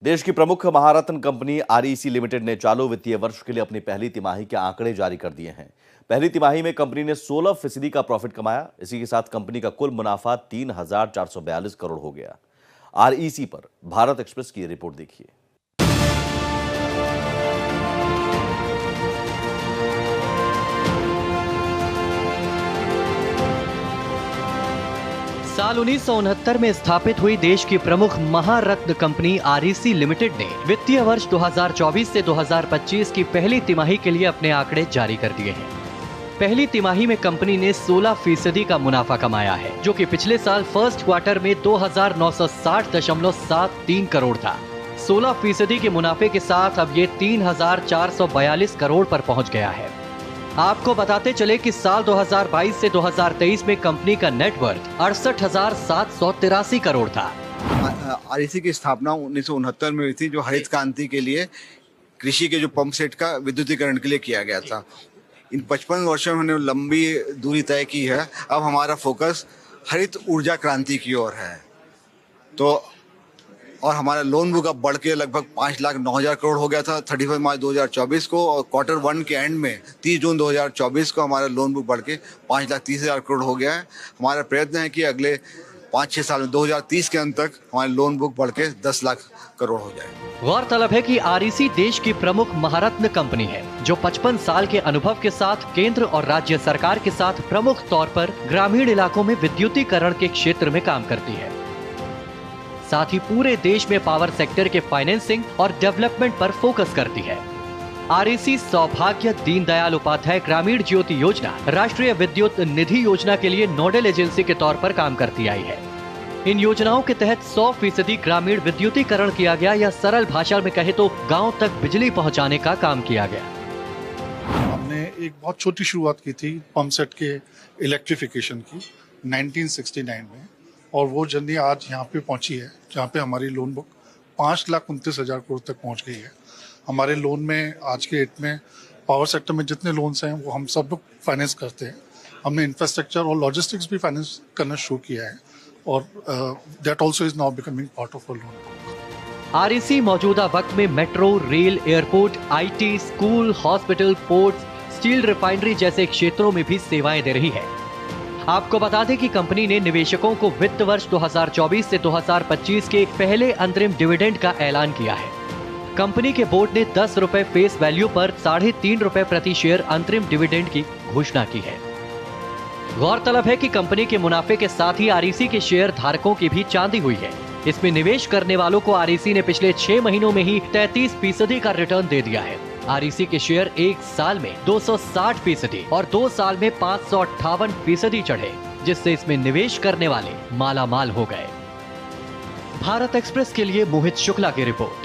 देश की प्रमुख महारत्न कंपनी आरईसी लिमिटेड ने चालू वित्तीय वर्ष के लिए अपनी पहली तिमाही के आंकड़े जारी कर दिए हैं। पहली तिमाही में कंपनी ने 16% का प्रॉफिट कमाया। इसी के साथ कंपनी का कुल मुनाफा 3,442 करोड़ हो गया। आरईसी पर भारत एक्सप्रेस की रिपोर्ट देखिए। साल 1969 में स्थापित हुई देश की प्रमुख महारत्न कंपनी आरईसी लिमिटेड ने वित्तीय वर्ष 2024 से 2025 की पहली तिमाही के लिए अपने आंकड़े जारी कर दिए हैं। पहली तिमाही में कंपनी ने 16% का मुनाफा कमाया है, जो कि पिछले साल फर्स्ट क्वार्टर में 2,960.73 करोड़ था। 16% के मुनाफे के साथ अब ये 3,442 करोड़ पर पहुंच गया है। आपको बताते चले कि साल 2022 से 2023 में कंपनी का नेटवर्थ 68,783 करोड़ था। आरईसी की स्थापना 1969 में हुई थी, जो हरित क्रांति के लिए कृषि के जो पंप सेट का विद्युतीकरण के लिए किया गया था। इन 55 वर्षों में हमने लंबी दूरी तय की है। अब हमारा फोकस हरित ऊर्जा क्रांति की ओर है। तो और हमारा लोन बुक अब बढ़ के लगभग 5,09,000 करोड़ हो गया था 31 मार्च 2024 को, और क्वार्टर 1 के एंड में 30 जून 2024 को हमारा लोन बुक बढ़ के 5,30,000 करोड़ हो गया है। हमारा प्रयत्न है कि अगले 5-6 साल में 2030 के अंत तक हमारे लोन बुक बढ़ के 10 लाख करोड़ हो जाए। गौरतलब है कि आरईसी देश की प्रमुख महारत्न कंपनी है, जो 55 साल के अनुभव के साथ केंद्र और राज्य सरकार के साथ प्रमुख तौर पर ग्रामीण इलाकों में विद्युतीकरण के क्षेत्र में काम करती है। साथ ही पूरे देश में पावर सेक्टर के फाइनेंसिंग और डेवलपमेंट पर फोकस करती है। आरईसी सौभाग्य दीनदयाल उपाध्याय ग्रामीण ज्योति योजना, राष्ट्रीय विद्युत निधि योजना के लिए नोडल एजेंसी के तौर पर काम करती आई है। इन योजनाओं के तहत 100% ग्रामीण विद्युतीकरण किया गया, या सरल भाषा में कहे तो गांव तक बिजली पहुंचाने का काम किया गया। हमने एक बहुत छोटी शुरुआत की थी पंप सेट के इलेक्ट्रिफिकेशन की 1969 में, और वो जर्नी आज यहाँ पे पहुंची है, जहाँ पे हमारी लोन बुक 5,29,000 करोड़ तक पहुंच गई है। हमारे लोन में आज के डेट में पावर सेक्टर में जितने लोन्स हैं वो हम सब लोग फाइनेंस करते हैं। हमने इंफ्रास्ट्रक्चर और लॉजिस्टिक्स भी फाइनेंस करना शुरू किया है, और that also is now becoming part of our loan book. REC मौजूदा वक्त में metro, rail, airport, IT, school, hospital, ports, steel refinery जैसे क्षेत्रों में भी सेवाएं दे रही है। आपको बता दें कि कंपनी ने निवेशकों को वित्त वर्ष 2024 से 2025 के पहले अंतरिम डिविडेंड का ऐलान किया है। कंपनी के बोर्ड ने 10 रुपए फेस वैल्यू पर 3.5 रुपए प्रति शेयर अंतरिम डिविडेंड की घोषणा की है। गौरतलब है कि कंपनी के मुनाफे के साथ ही आरईसी के शेयर धारकों की भी चांदी हुई है। इसमें निवेश करने वालों को आरईसी ने पिछले 6 महीनों में ही 33% का रिटर्न दे दिया है। आरईसी के शेयर एक साल में 260% और 2 साल में 558% चढ़े, जिससे इसमें निवेश करने वाले माला माल हो गए। भारत एक्सप्रेस के लिए मोहित शुक्ला की रिपोर्ट।